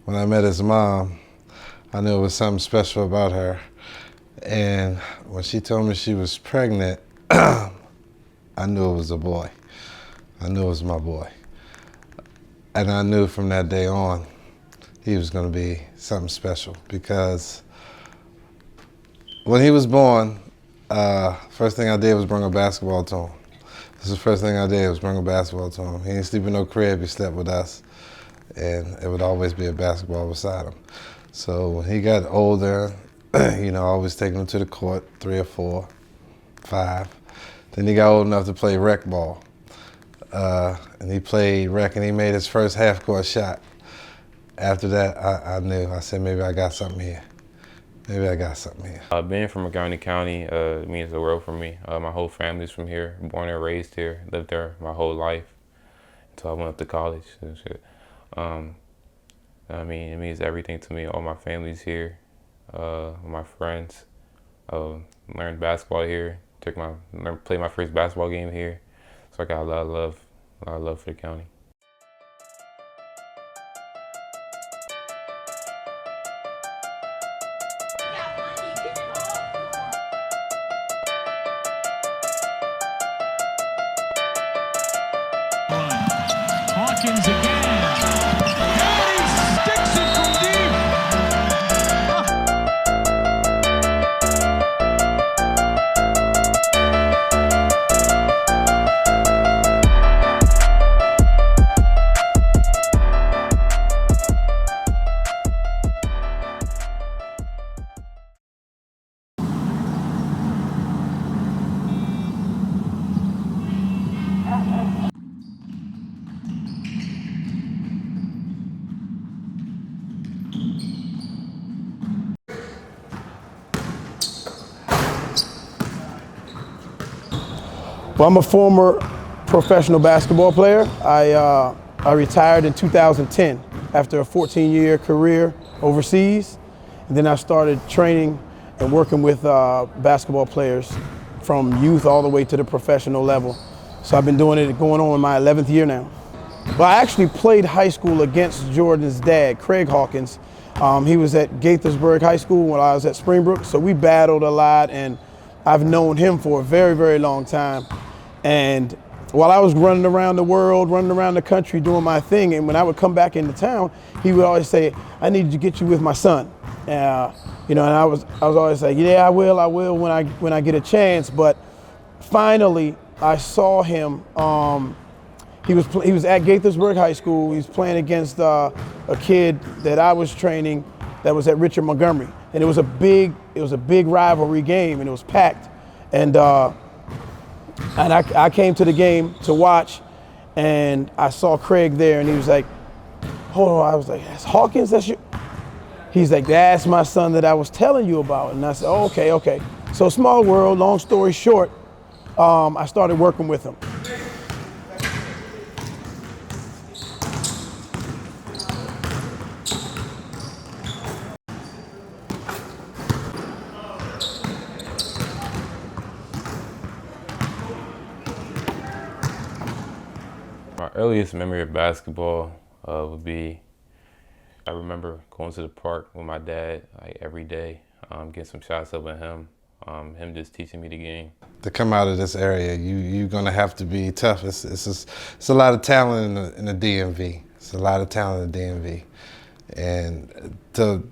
When I met his mom, I knew it was something special about her. And when she told me she was pregnant, I knew it was a boy. I knew it was my boy. And I knew from that day on he was going to be something special, because when he was born, first thing I did was bring a basketball to him. This is the first thing I did was bring a basketball to him. He didn't sleep in no crib, he slept with us. And it would always be a basketball beside him. So when he got older, I always take him to the court, 3 or 4, 5. Then he got old enough to play rec ball. And he played rec and he made his first half-court shot. After that, I knew. I said, maybe I got something here. Maybe I got something here. Being from Montgomery County means the world for me. My whole family's from here, born and raised here, lived there my whole life until I went up to college and shit. It means everything to me. All my family's here, my friends. Learned basketball here. Played my first basketball game here. So I got a lot of love for the county. Hawkins again. And he sticks it from deep. Well, I'm a former professional basketball player. I retired in 2010 after a 14-year career overseas. And then I started training and working with basketball players from youth all the way to the professional level. So I've been doing it going on in my 11th year now. Well, I actually played high school against Jordan's dad, Craig Hawkins. He was at Gaithersburg High School when I was at Springbrook, so we battled a lot, and I've known him for a very, very long time. And while I was running around the world, running around the country doing my thing, and when I would come back into town, he would always say, I need to get you with my son. And I was always like, yeah, I will when I get a chance. But finally, I saw him. He was at Gaithersburg High School. He was playing against a kid that I was training that was at Richard Montgomery, and it was a big rivalry game, and it was packed. And I came to the game to watch, and I saw Craig there, and he was like, hold on. I was like, that's Hawkins, that's you? He's like, that's my son that I was telling you about. And I said, oh, okay. So small world, long story short, I started working with him. My earliest memory of basketball would be, I remember going to the park with my dad like every day, getting some shots up with him, him just teaching me the game. To come out of this area, you're gonna have to be tough. It's a lot of talent in the DMV. It's a lot of talent in the DMV, and to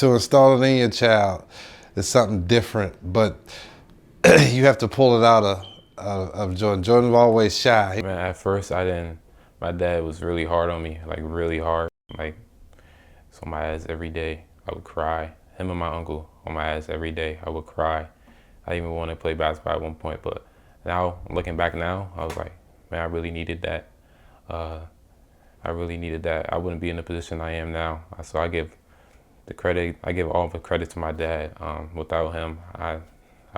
install it in your child is something different. But you have to pull it out of Jordan. Jordan was always shy. Man, at first my dad was really hard on me, like really hard. Like, it's on my ass every day. I would cry. Him and my uncle on my ass every day. I would cry. I even wanted to play basketball at one point, but now, looking back now, I was like, man, I really needed that. I really needed that. I wouldn't be in the position I am now. So I give all the credit to my dad. Without him, I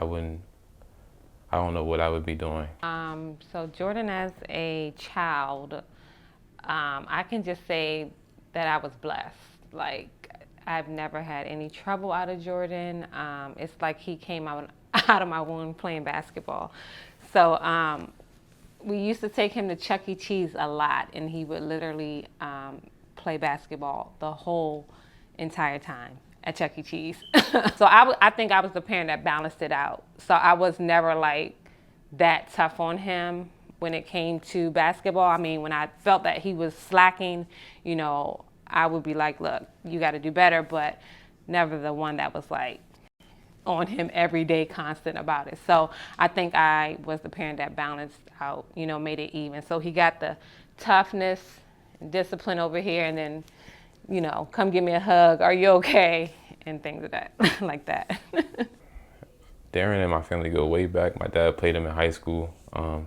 don't know what I would be doing. So Jordan, as a child, I can just say that I was blessed. Like, I've never had any trouble out of Jordan. It's like he came out of my womb playing basketball. So we used to take him to Chuck E. Cheese a lot, and he would literally play basketball the whole entire time at Chuck E. Cheese. So I think I was the parent that balanced it out. So I was never like that tough on him when it came to basketball. I mean, when I felt that he was slacking, you know, I would be like, look, you got to do better, but never the one that was like on him every day, constant about it. So I think I was the parent that balanced out, you know, made it even. So he got the toughness and discipline over here, and then, you know, come give me a hug, are you okay? And things of that, like that. Darren and my family go way back. My dad played him in high school,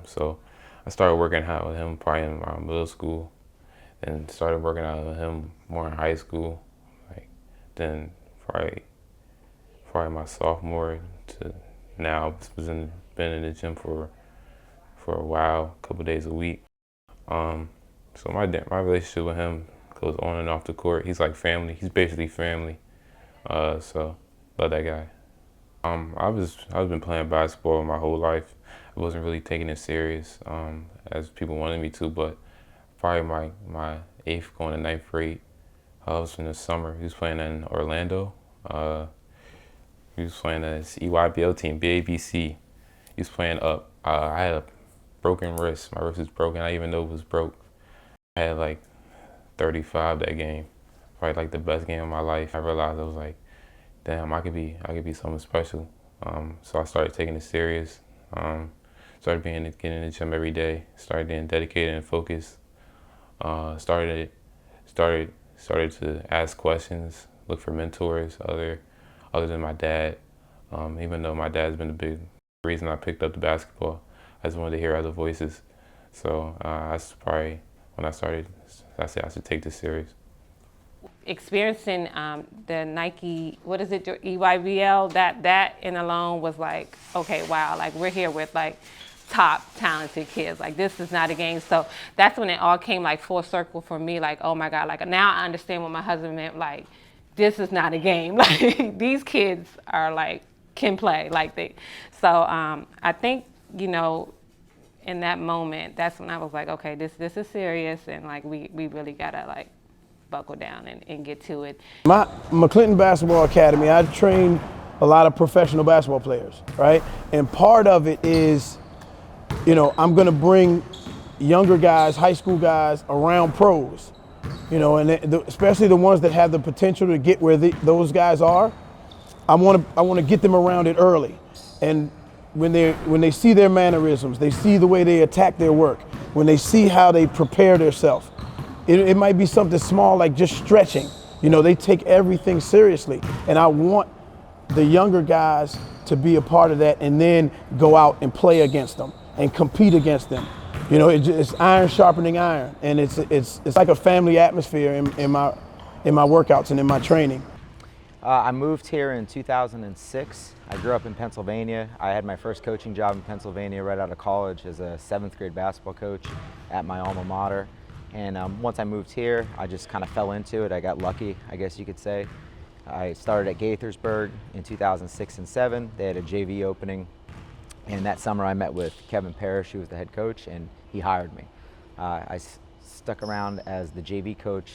so I started working out with him probably in around middle school, and started working out with him more in high school. Like then probably my sophomore to now, been in the gym for a while, a couple days a week. So my relationship with him goes on and off the court. He's like family. He's basically family. So love that guy. I've been playing basketball my whole life. I wasn't really taking it serious as people wanted me to, but probably my 8th going to 9th grade, I was in the summer. He was playing in Orlando. He was playing as EYBL team, BABC. He was playing up. I had a broken wrist. My wrist was broken. I didn't even know it was broke. I had like 35 that game. Probably like the best game of my life. I realized I was like, damn, I could be something special. So I started taking it serious. Started getting in the gym every day. Started being dedicated and focused. Started to ask questions, look for mentors other than my dad. Even though my dad's been the big reason I picked up the basketball, I just wanted to hear other voices. So that's probably when I said I should take this serious. Experiencing the Nike, what is it, EYBL, that in alone was like, okay, wow, like we're here with like top talented kids. Like this is not a game. So that's when it all came like full circle for me. Like, oh my God, like now I understand what my husband meant. Like, this is not a game. Like these kids are like, can play like they. So I think, you know, in that moment, that's when I was like, okay, this is serious, and like we really gotta like buckle down and get to it. My McLinton Basketball Academy, I train a lot of professional basketball players, right? And part of it is, you know, I'm gonna bring younger guys, high school guys around pros, you know, and especially the ones that have the potential to get where those guys are. I want to get them around it early, and when they see their mannerisms, they see the way they attack their work, when they see how they prepare themselves. It might be something small like just stretching. You know, they take everything seriously, and I want the younger guys to be a part of that, and then go out and play against them and compete against them. You know, it's iron sharpening iron, and it's like a family atmosphere in my workouts and in my training. I moved here in 2006. I grew up in Pennsylvania. I had my first coaching job in Pennsylvania right out of college as a 7th grade basketball coach at my alma mater. And once I moved here, I just kind of fell into it. I got lucky, I guess you could say. I started at Gaithersburg in 2006 and 7. They had a JV opening. And that summer I met with Kevin Parrish, who was the head coach, and he hired me. I stuck around as the JV coach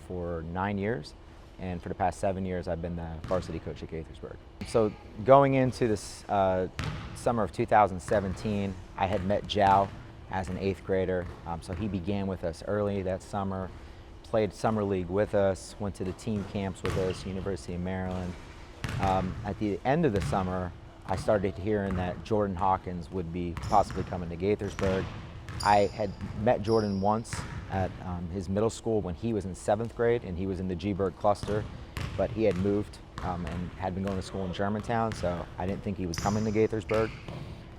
for 9 years. And for the past 7 years, I've been the varsity coach at Gaithersburg. So going into this summer of 2017, I had met Jow as an 8th grader. So he began with us early that summer, played summer league with us, went to the team camps with us, University of Maryland. At the end of the summer, I started hearing that Jordan Hawkins would be possibly coming to Gaithersburg. I had met Jordan once at his middle school when he was in 7th grade, and he was in the G-Berg cluster, but he had moved and had been going to school in Germantown, so I didn't think he was coming to Gaithersburg.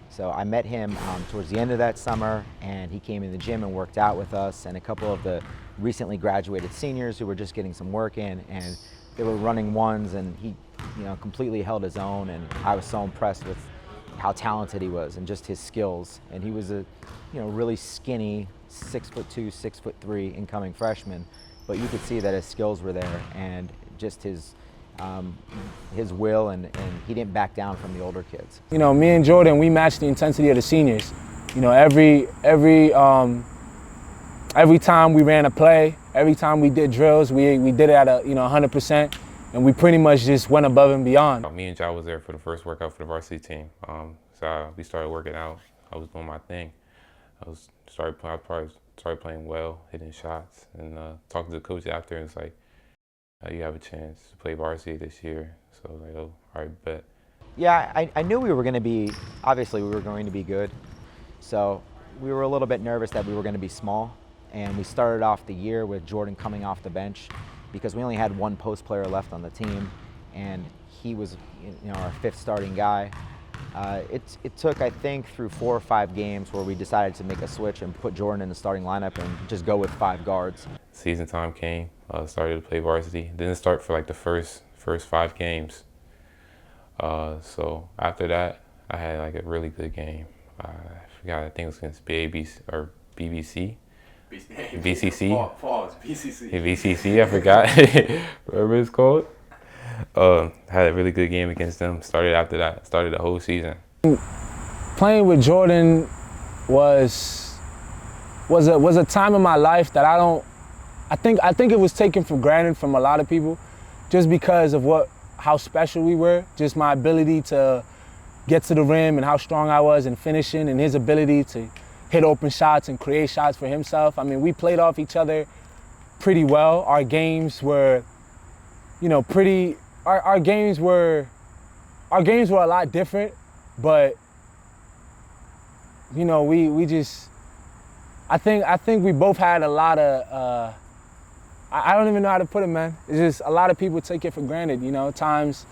So I met him towards the end of that summer, and he came in the gym and worked out with us and a couple of the recently graduated seniors who were just getting some work in, and they were running ones, and he, you know, completely held his own, and I was so impressed with how talented he was and just his skills. And he was a, you know, really skinny 6'2", 6'3" incoming freshman, but you could see that his skills were there, and just his will, and he didn't back down from the older kids. You know, me and Jordan, we matched the intensity of the seniors. You know, every time we ran a play, Every time we did drills, we did it at 100%, and we pretty much just went above and beyond. Me and Ja was there for the first workout for the varsity team. So we started working out. I was doing my thing. I probably started playing well, hitting shots, and talking to the coach after, and it's like, you have a chance to play varsity this year. So I was like, oh, all right, bet. Yeah, I knew we were going to be, obviously we were going to be good. So we were a little bit nervous that we were going to be small. And we started off the year with Jordan coming off the bench because we only had one post player left on the team, and he was our fifth starting guy. It took, I think, through 4 or 5 games where we decided to make a switch and put Jordan in the starting lineup and just go with 5 guards. Season time came, started to play varsity. Didn't start for like the first 5 games. So after that, I had like a really good game. I forgot, I think it was against BBC or BBC. BCC. BCC. BCC, I forgot. Whatever it's called. Had a really good game against them. Started after that. Started the whole season. Playing with Jordan was a time in my life that I think it was taken for granted from a lot of people, just because of how special we were. Just my ability to get to the rim and how strong I was in finishing, and his ability to hit open shots and create shots for himself. I mean, we played off each other pretty well. Our games were, our games were a lot different, but we just, I think we both had a lot of, I don't even know how to put it, man. It's just a lot of people take it for granted, times.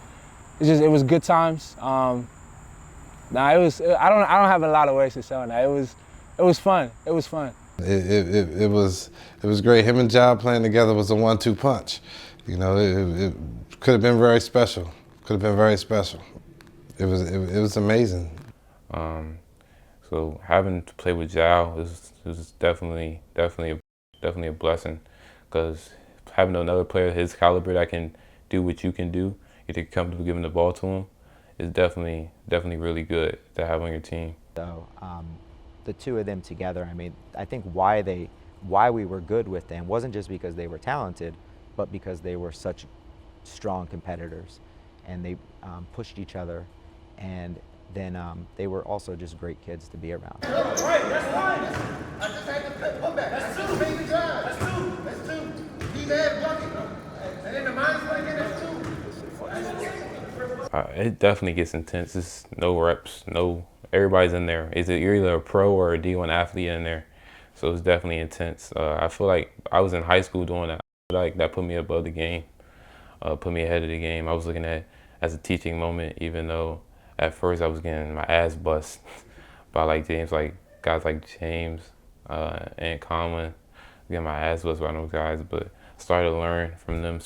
It was good times. I don't have a lot of words to say on that. It was fun. It was fun. It was great. Him and Ja playing together was a 1-2 punch. It could have been very special. Could have been very special. It was amazing. So having to play with Ja was definitely a blessing, because having another player his caliber that can do what you can do, if you're comfortable giving the ball to him, is definitely really good to have on your team. So the two of them together, I think why we were good with them wasn't just because they were talented, but because they were such strong competitors, and they pushed each other, and then they were also just great kids to be around. That's I just had to put back. That's 2. That's 2. He's had bucket. And then the mind's like that's 2. It definitely gets intense. It's no reps, everybody's in there. You're either a pro or a D1 athlete in there, so it's definitely intense. I feel like I was in high school doing that. Like that put me above the game, put me ahead of the game. I was looking at it as a teaching moment, even though at first I was getting my ass bust by guys like James and Conlon, getting my ass bust by those guys. But started to learn from them.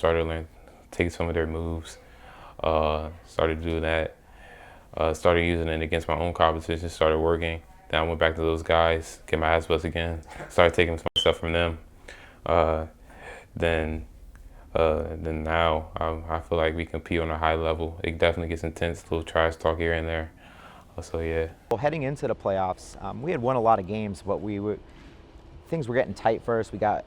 Take some of their moves. Started doing that. Started using it against my own competition. Started working. Then I went back to those guys, get my ass bust again. Started taking some stuff from them. Then now I feel like we compete on a high level. It definitely gets intense, a little trash talk here and there. So yeah. Well, heading into the playoffs, we had won a lot of games, but things were getting tight first. We got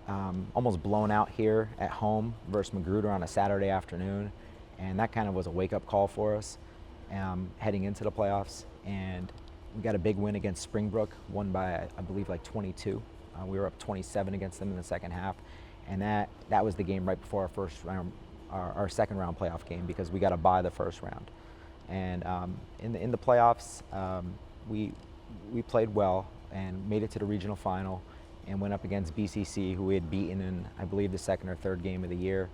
almost blown out here at home versus Magruder on a Saturday afternoon, and that kind of was a wake-up call for us heading into the playoffs. And we got a big win against Springbrook, won by I believe like 22. We were up 27 against them in the second half. And that was the game right before our first round, our second round playoff game, because we got to bye the first round. And in the playoffs, we played well and made it to the regional final, and went up against BCC, who we had beaten in, I believe, the second or third game of the year.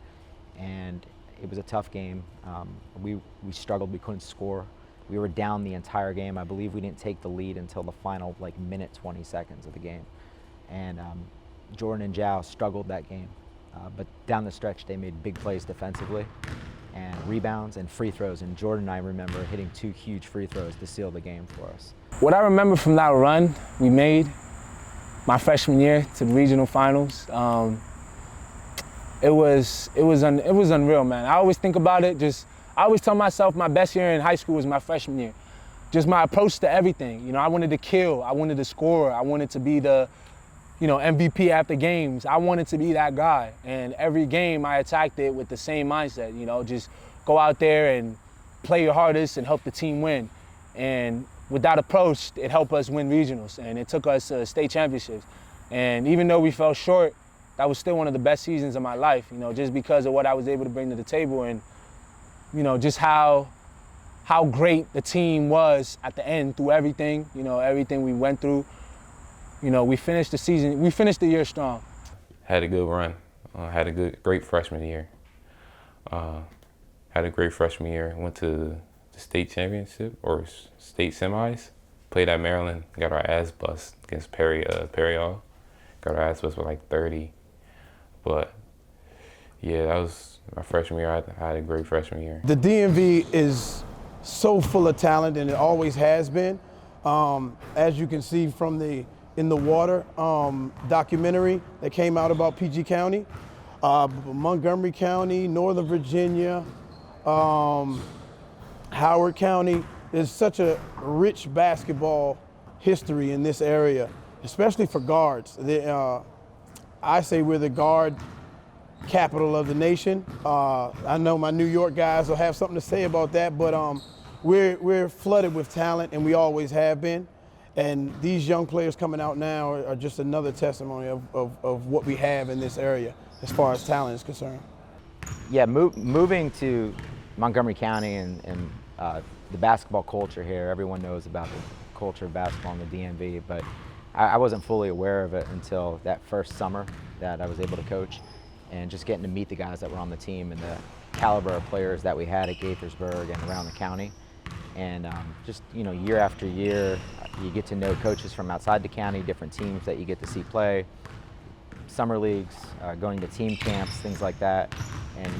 And it was a tough game. We struggled. We couldn't score. We were down the entire game. I believe we didn't take the lead until the final minute 20 seconds of the game. And Jordan and Jao struggled that game, but down the stretch they made big plays defensively, and rebounds and free throws. And Jordan and I remember hitting 2 huge free throws to seal the game for us. What I remember from that run we made my freshman year to the regional finals, it was unreal, man. I always think about it. I always tell myself my best year in high school was my freshman year. Just my approach to everything. I wanted to kill. I wanted to score. I wanted to be the MVP after games. I wanted to be that guy. And every game I attacked it with the same mindset, just go out there and play your hardest and help the team win. And with that approach, it helped us win regionals, and it took us to state championships. And even though we fell short, that was still one of the best seasons of my life, just because of what I was able to bring to the table and, just how great the team was at the end through everything, everything we went through. We finished the year strong. Had a good run. Had a great freshman year. Had a great freshman year. Went to the state championship or state semis. Played at Maryland. Got our ass bust against Perry Got our ass bust with like 30. But yeah, that was my freshman year. I had a great freshman year. The DMV is so full of talent, and it always has been. As you can see from the In the Water documentary that came out about PG County, Montgomery County, Northern Virginia, Howard County. There's such a rich basketball history in this area, especially for guards. I say we're the guard capital of the nation. I know my New York guys will have something to say about that, but we're flooded with talent, and we always have been. And these young players coming out now are just another testimony of what we have in this area as far as talent is concerned. Yeah, moving to Montgomery County and the basketball culture here, everyone knows about the culture of basketball in the DMV, but I wasn't fully aware of it until that first summer that I was able to coach, and just getting to meet the guys that were on the team and the caliber of players that we had at Gaithersburg and around the county. And just, year after year, you get to know coaches from outside the county, different teams that you get to see play, summer leagues, going to team camps, things like that. And,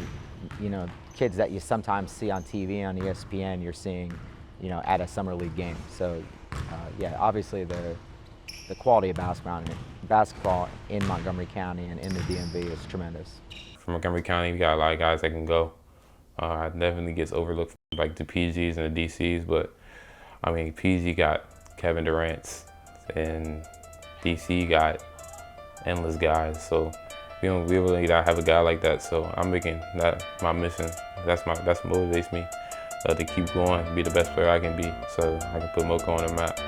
kids that you sometimes see on TV, on ESPN, you're seeing, at a summer league game. So, yeah, obviously the quality of basketball in Montgomery County and in the DMV is tremendous. From Montgomery County, we got a lot of guys that can go. It definitely gets overlooked, like the PGs and the DCs, but I mean, PG got Kevin Durant's, and DC got endless guys. So we really don't have a guy like that. So I'm making that my mission. That's what motivates me to keep going, be the best player I can be, so I can put Moco on the map.